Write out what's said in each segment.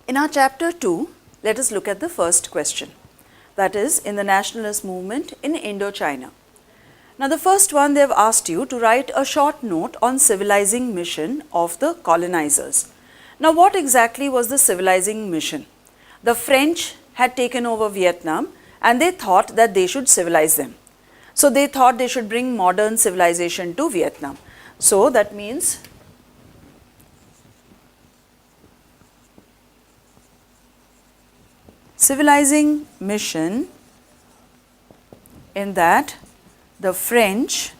In our chapter 2, let us look at the first question, that is in the nationalist movement in Indochina. Now the first one, they have asked you to write a short note on civilizing mission of the colonizers. Now what exactly was the civilizing mission? The French had taken over Vietnam and they thought that they should civilize them. So they thought they should bring modern civilization to Vietnam. So that means civilizing mission, in that the French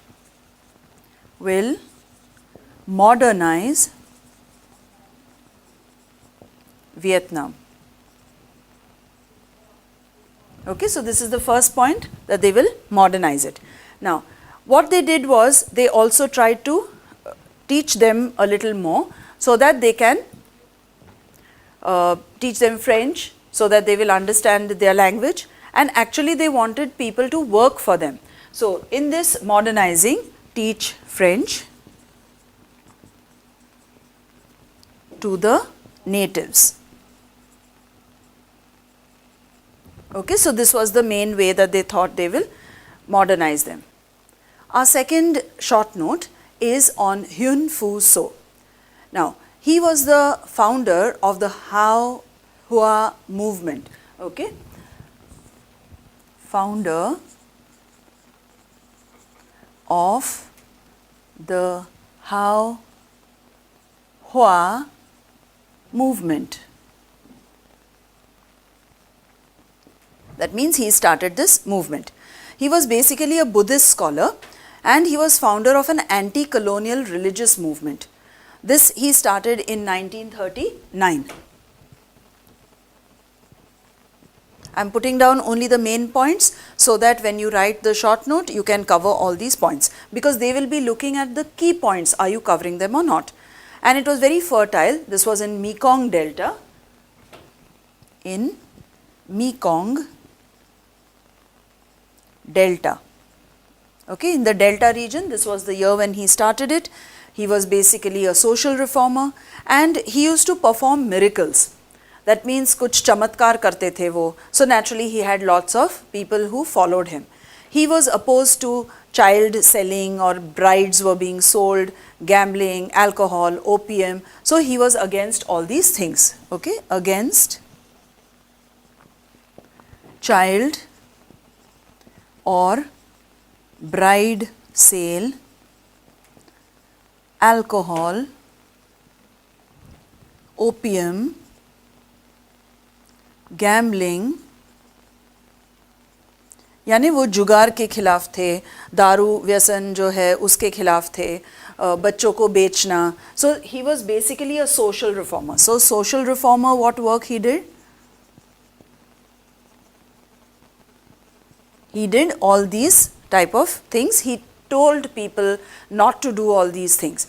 will modernize Vietnam. Okay, so this is the first point, that they will modernize it. Now, what they did was they also tried to teach them a little more so that they can teach them French so that they will understand their language, and actually they wanted people to work for them. So, in this modernizing, teach French to the natives. Okay, so this was the main way that they thought they will modernize them. Our second short note is on Huynh Phu So. Now, he was the founder of the How Hua movement. Okay, founder of the How Hua movement. That means he started this movement. He was basically a Buddhist scholar and he was founder of an anti-colonial religious movement. This he started in 1939. I am putting down only the main points so that when you write the short note, you can cover all these points, because they will be looking at the key points. Are you covering them or not? And it was very fertile. This was in Mekong Delta. In Mekong Delta. Okay, in the Delta region, this was the year when he started it. He was basically a social reformer and he used to perform miracles. That means kuch chamatkar karte the wo. So naturally he had lots of people who followed him. He was opposed to child selling or brides were being sold, gambling, alcohol, opium. So he was against all these things. Okay, against child or bride sale, alcohol, opium, gambling, यानी वो जुगार के खिलाफ थे, दारू व्यसन जो है उसके खिलाफ थे, बच्चों को बेचना. So he was basically a social reformer. So social reformer, what work he did? He did all these type of things. He told people not to do all these things.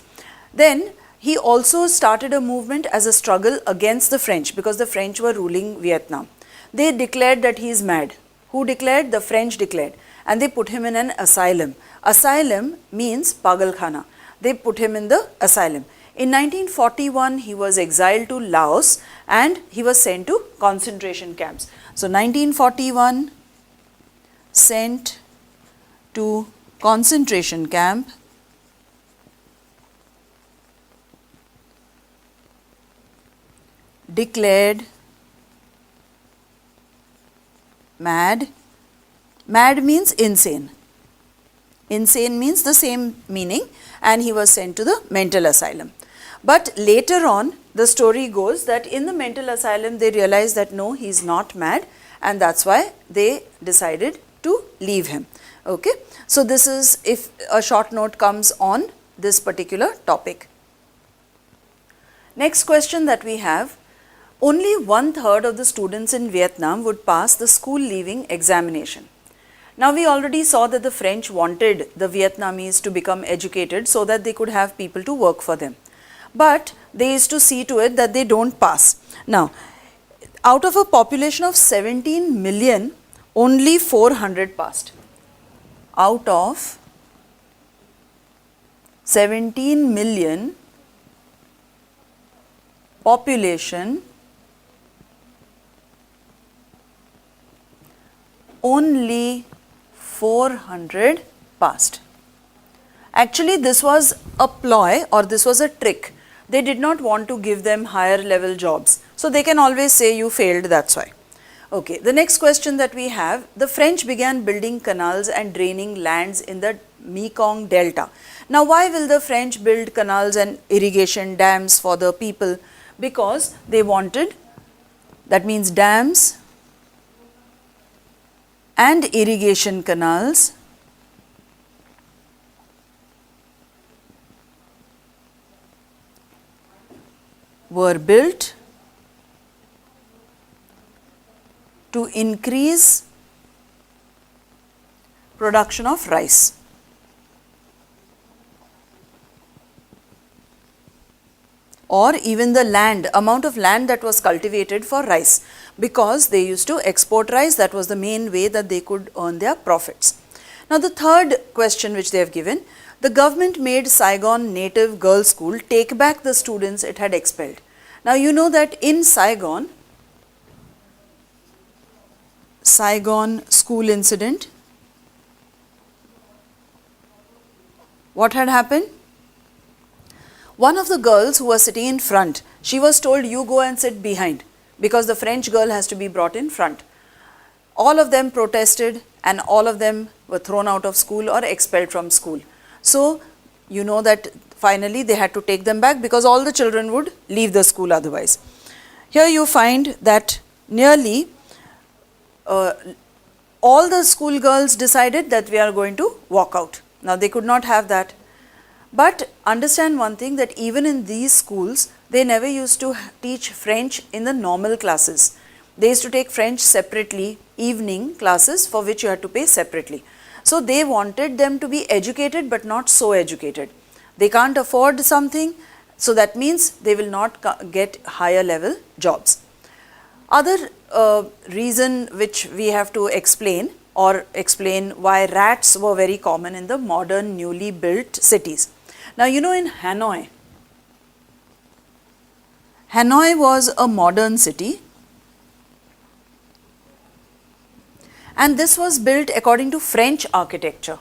Then he also started a movement as a struggle against the French, because the French were ruling Vietnam. They declared that he is mad. Who declared? The French declared. And they put him in an asylum. Asylum means Pagalkhana. They put him in the asylum. In 1941, he was exiled to Laos and he was sent to concentration camps. So 1941, sent to concentration camp. Declared mad. Mad means insane. Insane means the same meaning, and he was sent to the mental asylum. But later on, the story goes that in the mental asylum, they realized that no, he is not mad, and that's why they decided to leave him. Okay, so this is if a short note comes on this particular topic. Next question that we have. Only 1/3 of the students in Vietnam would pass the school leaving examination. Now we already saw that the French wanted the Vietnamese to become educated so that they could have people to work for them. But they used to see to it that they don't pass. Now, out of a population of 17 million, only 400 passed. Out of 17 million population, only 400 passed. Actually, this was a ploy or this was a trick. They did not want to give them higher level jobs. So they can always say you failed, that's why. Okay, the next question that we have, the French began building canals and draining lands in the Mekong Delta. Now, why will the French build canals and irrigation dams for the people? Because they wanted, that means dams and irrigation canals were built to increase production of rice. Or even the land, amount of land that was cultivated for rice, because they used to export rice. That was the main way that they could earn their profits. Now, the third question which they have given, the government made Saigon Native Girls' School take back the students it had expelled. Now, you know that in Saigon school incident, what had happened? One of the girls who was sitting in front, she was told, you go and sit behind, because the French girl has to be brought in front. All of them protested and all of them were thrown out of school or expelled from school. So, you know that finally they had to take them back because all the children would leave the school otherwise. Here you find that nearly all the school girls decided that we are going to walk out. Now, they could not have that. But understand one thing, that even in these schools, they never used to teach French in the normal classes. They used to take French separately, evening classes for which you had to pay separately. So, they wanted them to be educated but not so educated. They can't afford something, so that means they will not get higher level jobs. Other reason which we have to explain, or explain why rats were very common in the modern newly built cities. Now, you know, in Hanoi was a modern city, and this was built according to French architecture.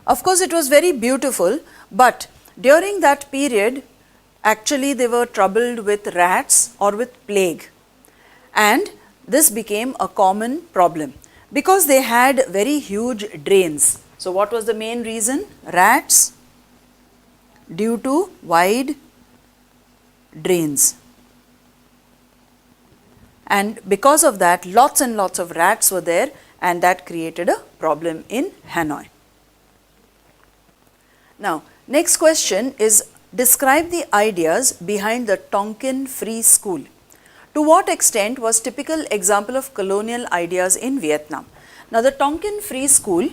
Of course, it was very beautiful, but during that period, actually they were troubled with rats or with plague, and this became a common problem because they had very huge drains. So, what was the main reason? Rats, due to wide drains. And because of that, lots and lots of rats were there, and that created a problem in Hanoi. Now, next question is, describe the ideas behind the Tonkin Free School. To what extent was typical example of colonial ideas in Vietnam? Now, the Tonkin Free School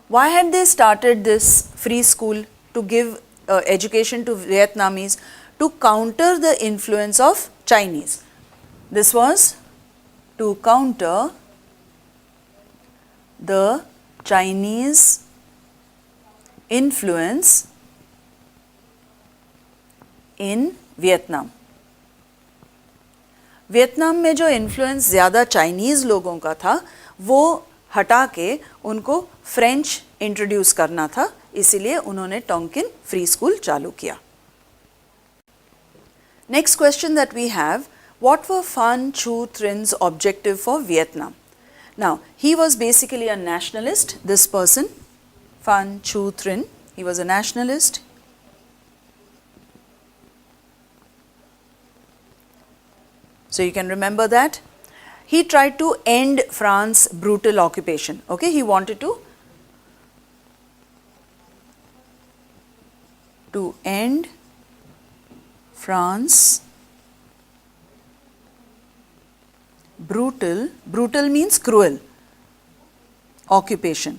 why had they started this free school? To give education to Vietnamese to counter the influence of Chinese. This was to counter the Chinese influence in Vietnam. Vietnam में जो influence ज़्यादा Chinese लोगों का था वो हटा के उनको फ्रेंच इंट्रोड्यूस करना था, इसीलिए उन्होंने टोंकिन फ्री स्कूल चालू किया. Next question that we have, what were Phan Chu Trinh objective for Vietnam? Now, he was basically a nationalist, this person, Phan Chu Trinh, he was a nationalist. So, you can remember that. He tried to end France's brutal occupation, okay, he wanted to end France brutal means cruel occupation.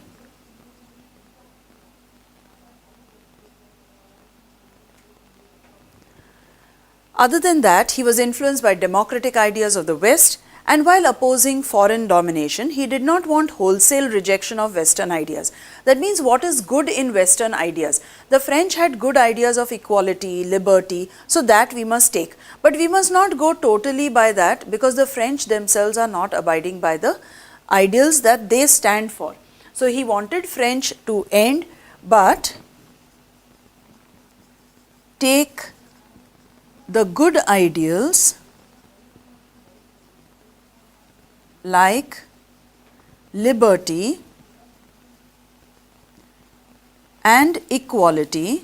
Other than that, he was influenced by democratic ideas of the West And while opposing foreign domination, he did not want wholesale rejection of Western ideas. That means what is good in Western ideas? The French had good ideas of equality, liberty, so that we must take. But we must not go totally by that, because the French themselves are not abiding by the ideals that they stand for. So he wanted French to end, but take the good ideals like liberty and equality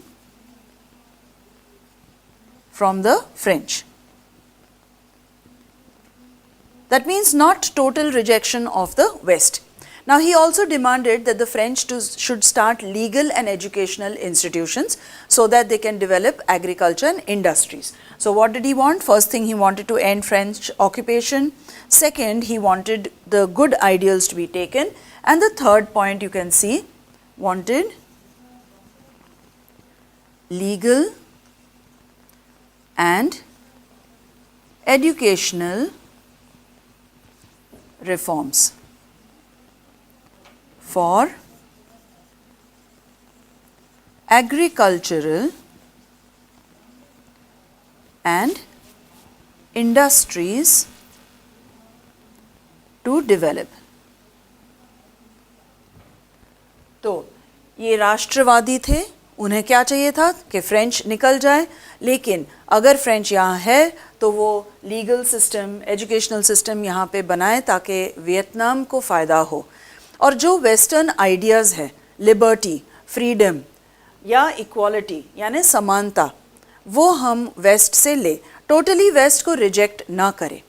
from the French. That means not total rejection of the West. Now he also demanded that the French should start legal and educational institutions so that they can develop agriculture and industries. So what did he want? First thing, he wanted to end French occupation. Second, he wanted the good ideals to be taken. And the third point you can see, wanted legal and educational reforms for agricultural and industries to develop. तो ये राष्ट्रवादी थे, उन्हें क्या चाहिए था कि French निकल जाए, लेकिन अगर फ्रेंच यहाँ है तो वो लीगल सिस्टम, एजुकेशनल सिस्टम यहाँ पे बनाए ताकि वियतनाम को फ़ायदा हो. और जो वेस्टर्न आइडियाज़ है, लिबर्टी, फ्रीडम या इक्वालिटी यानी समानता, वो हम वेस्ट से ले, टोटली वेस्ट को रिजेक्ट ना करें.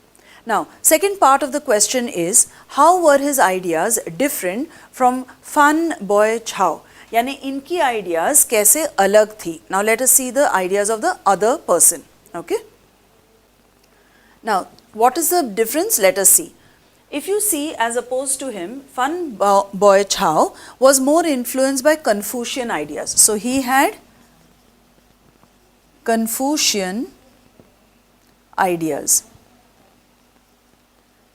Now, second part of the question is, how were his ideas different from Fan Boy Chao? यानी इनकी ideas कैसे अलग थी? Now, let us see the ideas of the other person. Okay. Now, what is the difference? Let us see. If you see, as opposed to him, Fan Boy Chao was more influenced by Confucian ideas. So, he had Confucian ideas.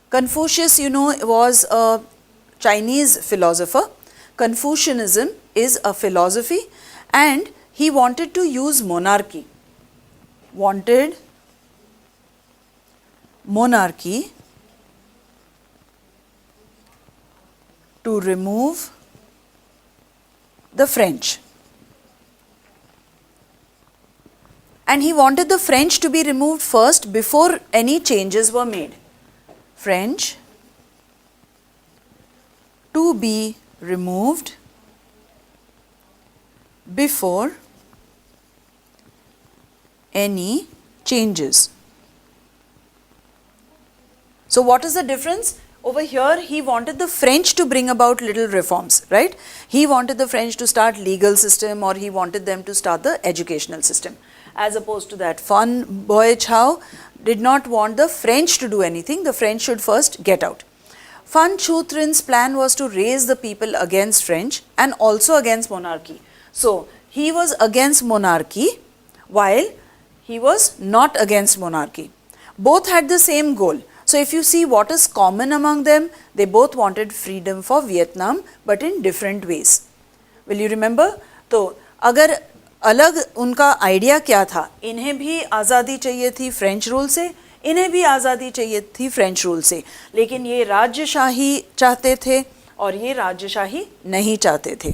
Confucius, you know, was a Chinese philosopher. Confucianism is a philosophy, and he wanted to use monarchy. Wanted monarchy to remove the French. And he wanted the French to be removed first before any changes were made. French to be removed before any changes. So what is the difference? Over here he wanted the French to bring about little reforms, right? He wanted the French to start legal system, or he wanted them to start the educational system. As opposed to that, Fan Boy Chao did not want the French to do anything. The French should first get out. Fan Chu Trin's plan was to raise the people against French and also against monarchy. So he was against monarchy while he was not against monarchy. Both had the same goal. So if you see what is common among them, they both wanted freedom for Vietnam, but in different ways. Will you remember? तो अगर अलग उनका idea क्या था, इन्हें भी आज़ादी चाहिए थी फ्रेंच रूल से, इन्हें भी आज़ादी चाहिए थी फ्रेंच रूल से, लेकिन ये राज्यशाही चाहते थे और ये राज्यशाही नहीं चाहते थे.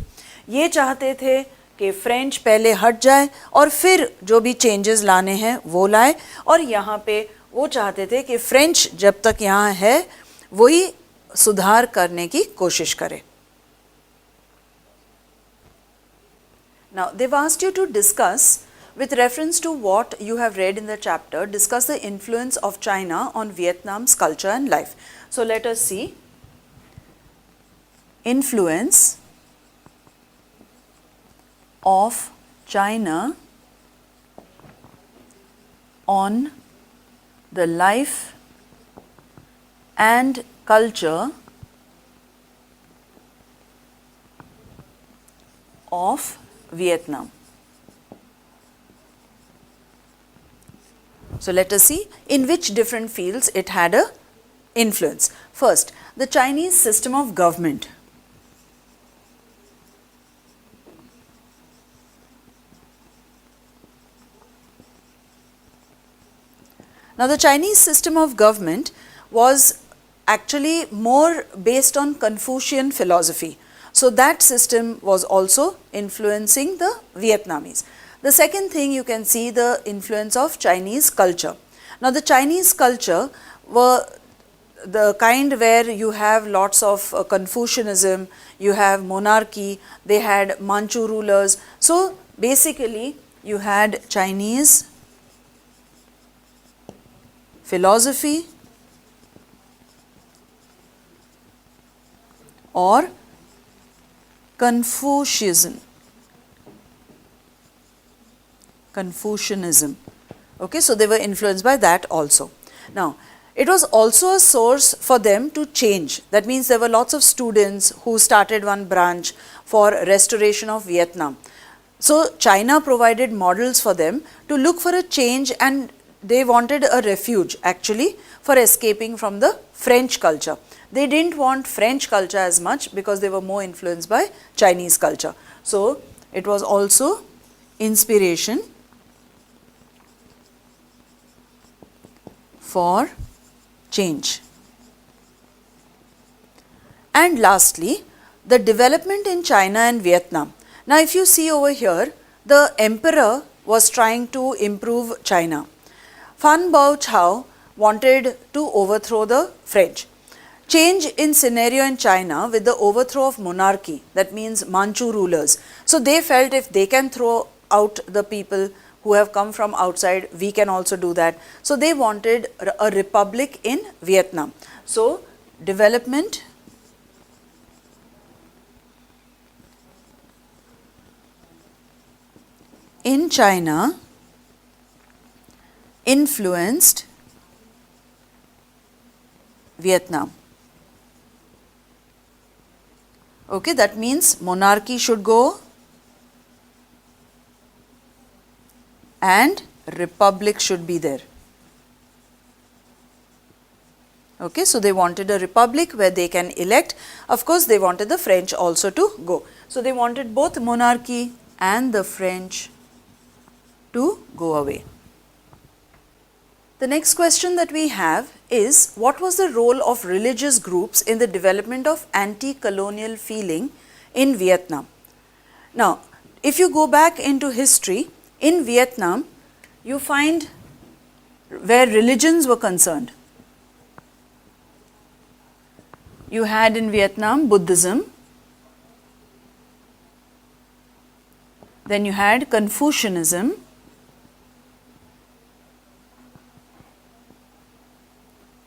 ये चाहते थे कि फ्रेंच पहले हट जाए और फिर जो भी चेंजेस लाने हैं वो लाए, और यहाँ पे वो चाहते थे कि फ्रेंच जब तक यहाँ है वही सुधार करने की कोशिश करे. Now, they've asked you to discuss, with reference to what you have read in the chapter, discuss the influence of China on Vietnam's culture and life. So, let us see. Influence of China on the life and culture of Vietnam. So let us see in which different fields it had a influence. First, the Chinese system of government. Now, the Chinese system of government was actually more based on Confucian philosophy. So, that system was also influencing the Vietnamese. The second thing, you can see the influence of Chinese culture. Now, the Chinese culture were the kind where you have lots of Confucianism, you have monarchy, they had Manchu rulers. So, basically you had Chinese philosophy or Confucianism. Okay, so they were influenced by that also. Now, it was also a source for them to change. That means there were lots of students who started one branch for restoration of Vietnam. So, China provided models for them to look for a change, and they wanted a refuge actually for escaping from the French culture. They didn't want French culture as much because they were more influenced by Chinese culture. So, it was also inspiration for change. And lastly, the development in China and Vietnam. Now, if you see over here, the emperor was trying to improve China. Fan Bao Chao wanted to overthrow the French. Change in scenario in China with the overthrow of monarchy, that means Manchu rulers. So, they felt if they can throw out the people who have come from outside, we can also do that. So, they wanted a republic in Vietnam. So, development in China influenced Vietnam. Okay, that means monarchy should go and republic should be there. Okay, so they wanted a republic where they can elect. Of course, they wanted the French also to go. So, they wanted both monarchy and the French to go away. The next question that we have is, what was the role of religious groups in the development of anti-colonial feeling in Vietnam? Now, if you go back into history, in Vietnam, you find where religions were concerned. You had in Vietnam Buddhism, then you had Confucianism,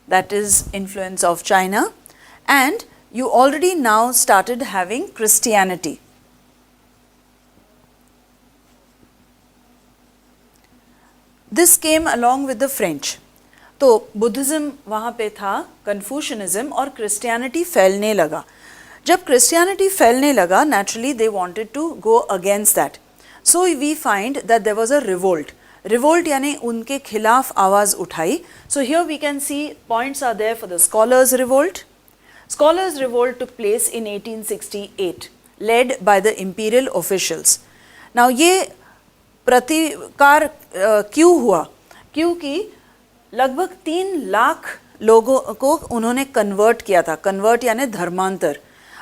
that is influence of China, and you already now started having Christianity. This came along with the French. तो Buddhism वहाँ पे था, कन्फ्यूशनिज़्म, और Christianity फैलने लगा. जब Christianity फैलने लगा, naturally they wanted to go against that. So we find that there was a revolt. Revolt यानी उनके खिलाफ आवाज़ उठाई. So here we can see points are there for the Scholars Revolt. Scholars Revolt took place in 1868, led by the imperial officials. Now ये प्रतिकार क्यों हुआ? क्योंकि लगभग 3 लाख लोगों को उन्होंने कन्वर्ट किया था. कन्वर्ट यानी धर्मांतर.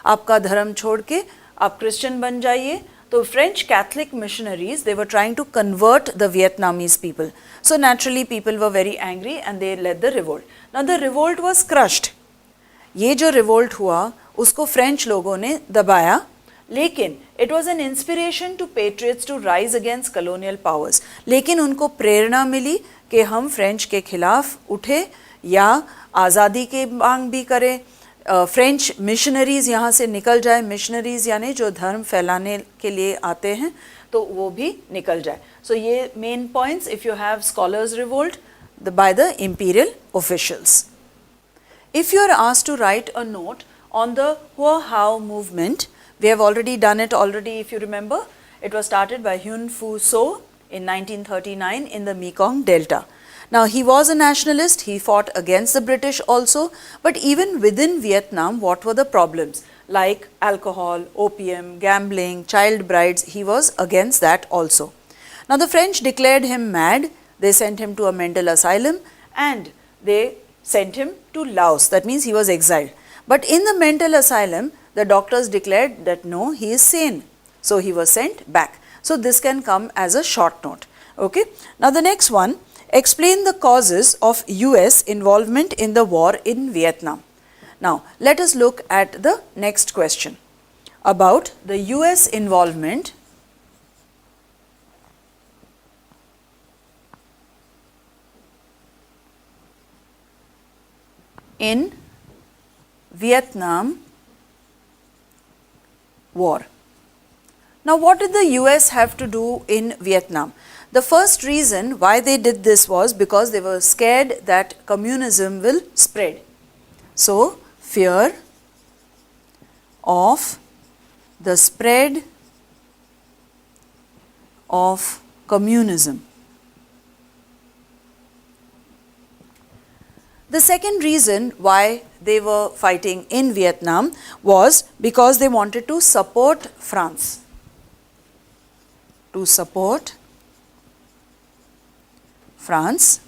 आपका धर्म छोड़ के आप क्रिश्चियन बन जाइए. तो French Catholic missionaries, they were trying to convert the Vietnamese people. So naturally people were very angry and they led the revolt. Now the revolt was crushed. ये जो revolt हुआ उसको French लोगों ने दबाया, लेकिन it was an inspiration to patriots to rise against colonial powers. लेकिन उनको प्रेरणा मिली कि हम फ्रेंच के खिलाफ उठे या आज़ादी के मांग भी करें. फ्रेंच मिशनरीज़ यहाँ से निकल जाए. मिशनरीज़ यानी जो धर्म फैलाने के लिए आते हैं, तो वो भी निकल जाए. सो ये main points if you have scholars revolt by the imperial officials. If you are asked to write a note on the Hua Hao movement, we have already done it already, if you remember. It was started by Hyun Fu So in 1939 in the Mekong Delta. Now, he was a nationalist, he fought against the British also, but even within Vietnam, what were the problems? Like alcohol, opium, gambling, child brides, he was against that also. Now, the French declared him mad, they sent him to a mental asylum and they sent him to Laos, that means he was exiled. But in the mental asylum, the doctors declared that no, he is sane. So, he was sent back. So, this can come as a short note. Okay. Now, the next one, explain the causes of US involvement in the war in Vietnam. Now, let us look at the next question about the US involvement in Vietnam war. Now, what did the US have to do in Vietnam? The first reason why they did this was because they were scared that communism will spread. So, fear of the spread of communism. The second reason why they were fighting in Vietnam was because they wanted to support France. To support France.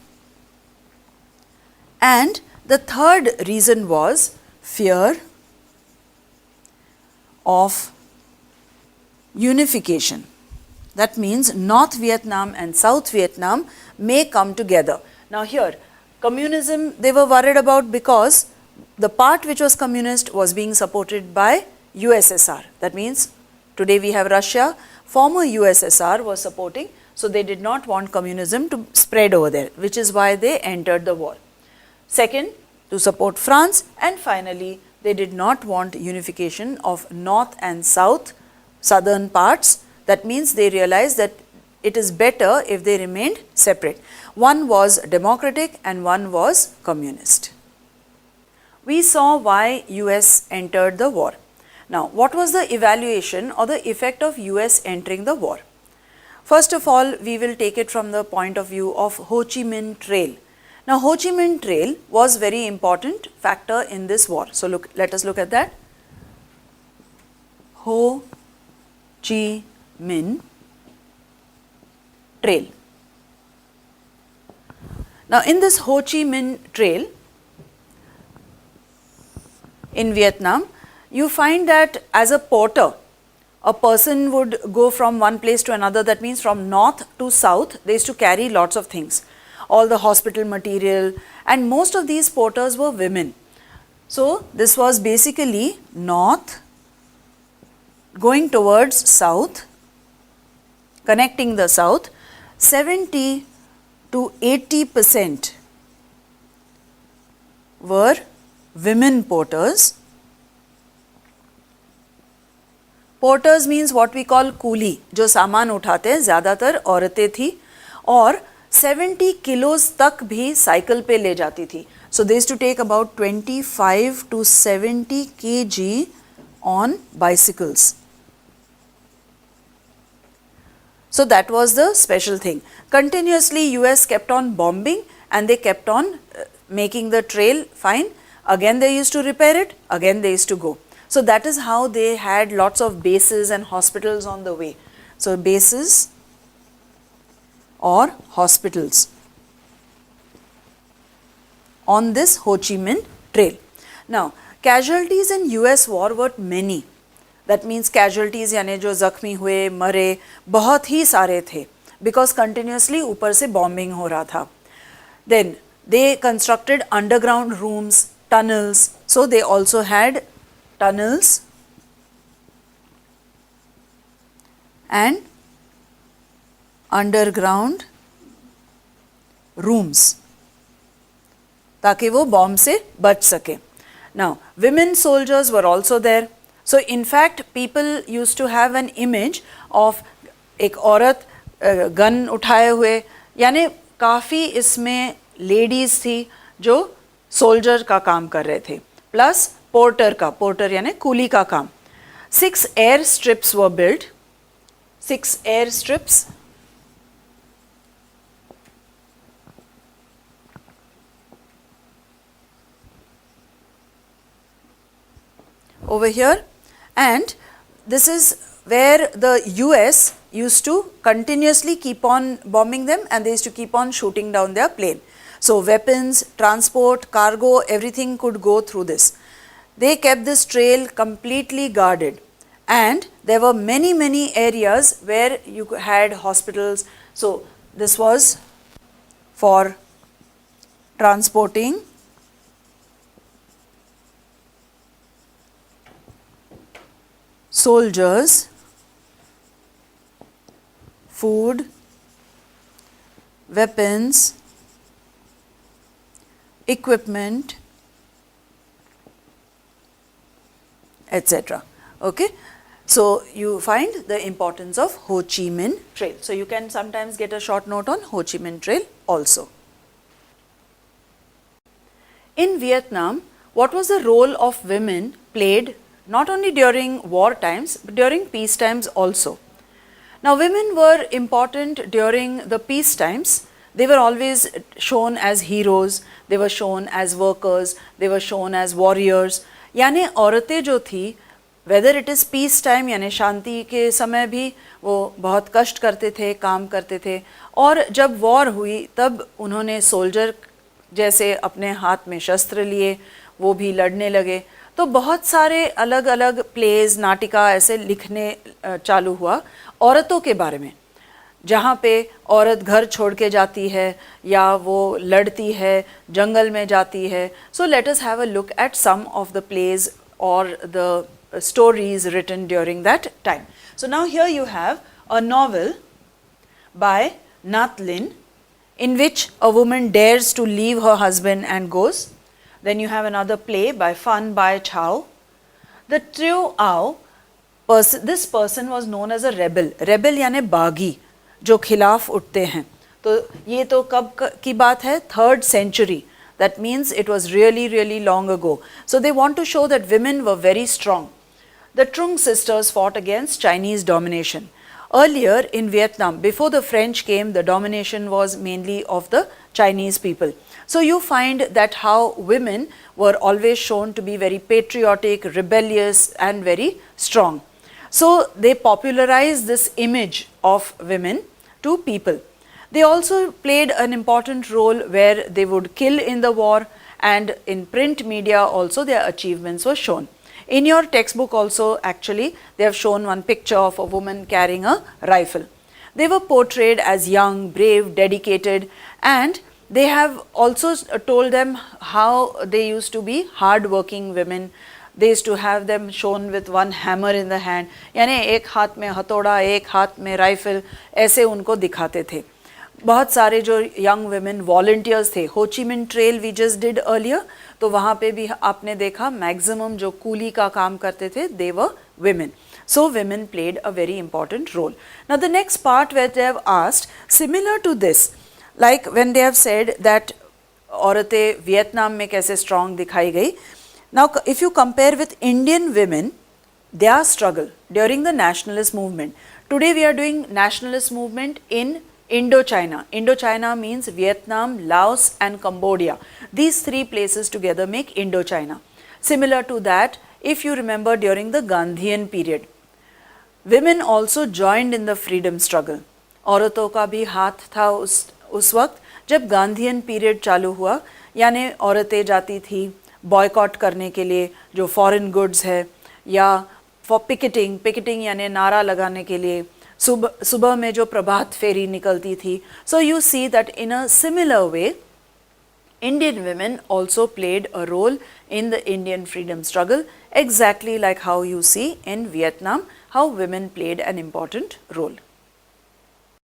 And the third reason was fear of unification. That means North Vietnam and South Vietnam may come together. Now here, communism they were worried about because the part which was communist was being supported by USSR. That means today we have Russia, former USSR was supporting, so they did not want communism to spread over there, which is why they entered the war. Second, to support France, and finally, they did not want unification of North and South, southern parts. That means they realized that it is better if they remained separate. One was democratic and one was communist. We saw why US entered the war. Now, what was the evaluation or the effect of US entering the war? First of all, we will take it from the point of view of Ho Chi Minh Trail. Now, Ho Chi Minh Trail was very important factor in this war. So, let us look at that. Ho Chi Minh Trail. Now, in this Ho Chi Minh Trail in Vietnam, you find that as a porter, a person would go from one place to another, that means from north to south, they used to carry lots of things, all the hospital material, and most of these porters were women. So, this was basically north going towards south, connecting the south. 70 to 80% were women porters. Porters means what we call coolie, जो सामान उठाते हैं, ज़्यादातर औरतें थी और 70 kilos तक भी साइकिल पे ले जाती थी. So they used to take about 25 to 70 kg on bicycles. So that was the special thing. Continuously US kept on bombing and they kept on making the trail fine. Again they used to repair it, again they used to go. So that is how they had lots of bases and hospitals on the way. So bases or hospitals on this Ho Chi Minh Trail. Now casualties in US war were many. That means casualties यानी जो जख्मी हुए, मरे, बहुत ही सारे थे because continuously ऊपर से bombing हो रहा था. Then they constructed underground rooms, tunnels. So they also had tunnels and underground rooms ताकि वो बॉम्ब से बच सके. Now women soldiers were also there. So in fact people used to have an image of एक औरत gun उठाए हुए, यानी काफ़ी इसमें लेडीज़ थी जो सोल्जर का काम कर रहे थे, प्लस पोर्टर का, पोर्टर यानी कूली का काम. 6 air strips were built. 6 air strips. over here, and this is where the US used to continuously keep on bombing them, and they used to keep on shooting down their plane. So weapons, transport, cargo, everything could go through this. They kept this trail completely guarded, and there were many areas where you had hospitals. So this was for transporting soldiers, food, weapons, equipment, etc. Okay. So you find the importance of Ho Chi Minh Trail. So you can sometimes get a short note on Ho Chi Minh Trail also. In Vietnam, what was the role of women played not only during war times but during peace times also? Now women were important during the peace times. They were always shown as heroes, they were shown as workers, they were shown as warriors. यानी औरतें जो थी, whether it is peace time यानी शांति के समय भी वो बहुत कष्ट करते थे, काम करते थे, और जब वॉर हुई तब उन्होंने सोल्जर जैसे अपने हाथ में शस्त्र लिए, वो भी लड़ने लगे. तो बहुत सारे अलग अलग प्लेज, नाटिका ऐसे लिखने चालू हुआ औरतों के बारे में, जहाँ पे औरत घर छोड़ के जाती है या वो लड़ती है, जंगल में जाती है. So let us have a look at some of the places और the stories written during that time. So now here you have a novel by Nhat Linh, in which a woman dares to leave her husband and goes. Then you have another play by Phan Bai Chau. The Trieu Ao, this person was known as a rebel. Rebel यानी बागी, जो खिलाफ उठते हैं. तो ये तो कब की बात है? 3rd century. That means it was really long ago. So they want to show that women were very strong. The Trung sisters fought against Chinese domination. Earlier in Vietnam, before the French came, the domination was mainly of the Chinese people. So you find that how women were always shown to be very patriotic, rebellious and very strong. So they popularized this image of women to people. They also played an important role where they would kill in the war, and in print media also their achievements were shown. In your textbook also, actually, they have shown one picture of a woman carrying a rifle. They were portrayed as young, brave, dedicated, and they have also told them how they used to be hard-working women. They used to have them shown with one hammer in the hand. यानी एक हाथ में हथौड़ा, एक हाथ में rifle, ऐसे उनको दिखाते थे. बहुत सारे जो यंग वुमेन वॉलंटियर्स थे, Ho Chi Minh trail we just did earlier, तो वहाँ पे भी आपने देखा मैक्सिमम जो कूली का काम करते थे, दे वर women. So women played a very important role. Now the next part where they have asked, similar to this, like when they have said that औरतें वियतनाम में कैसे strong दिखाई गई. Now if you compare with Indian women, their struggle during the nationalist movement. Today we are doing nationalist movement in Indochina. Indochina means Vietnam, Laos and Cambodia. These 3 places together make Indochina. Similar to that, if you remember during the Gandhian period, women also joined in the freedom struggle. औरतों का भी हाथ था उस वक्त जब Gandhian period चालू हुआ, यानी औरतें जाती थी बॉयकॉट करने के लिए जो फॉरेन गुड्स है, या फॉर पिकेटिंग यानी नारा लगाने के लिए सुबह में जो प्रभात फेरी निकलती थी. So you see that in a similar way Indian women also played a role in the Indian freedom struggle, exactly like how you see in Vietnam how women played an important role.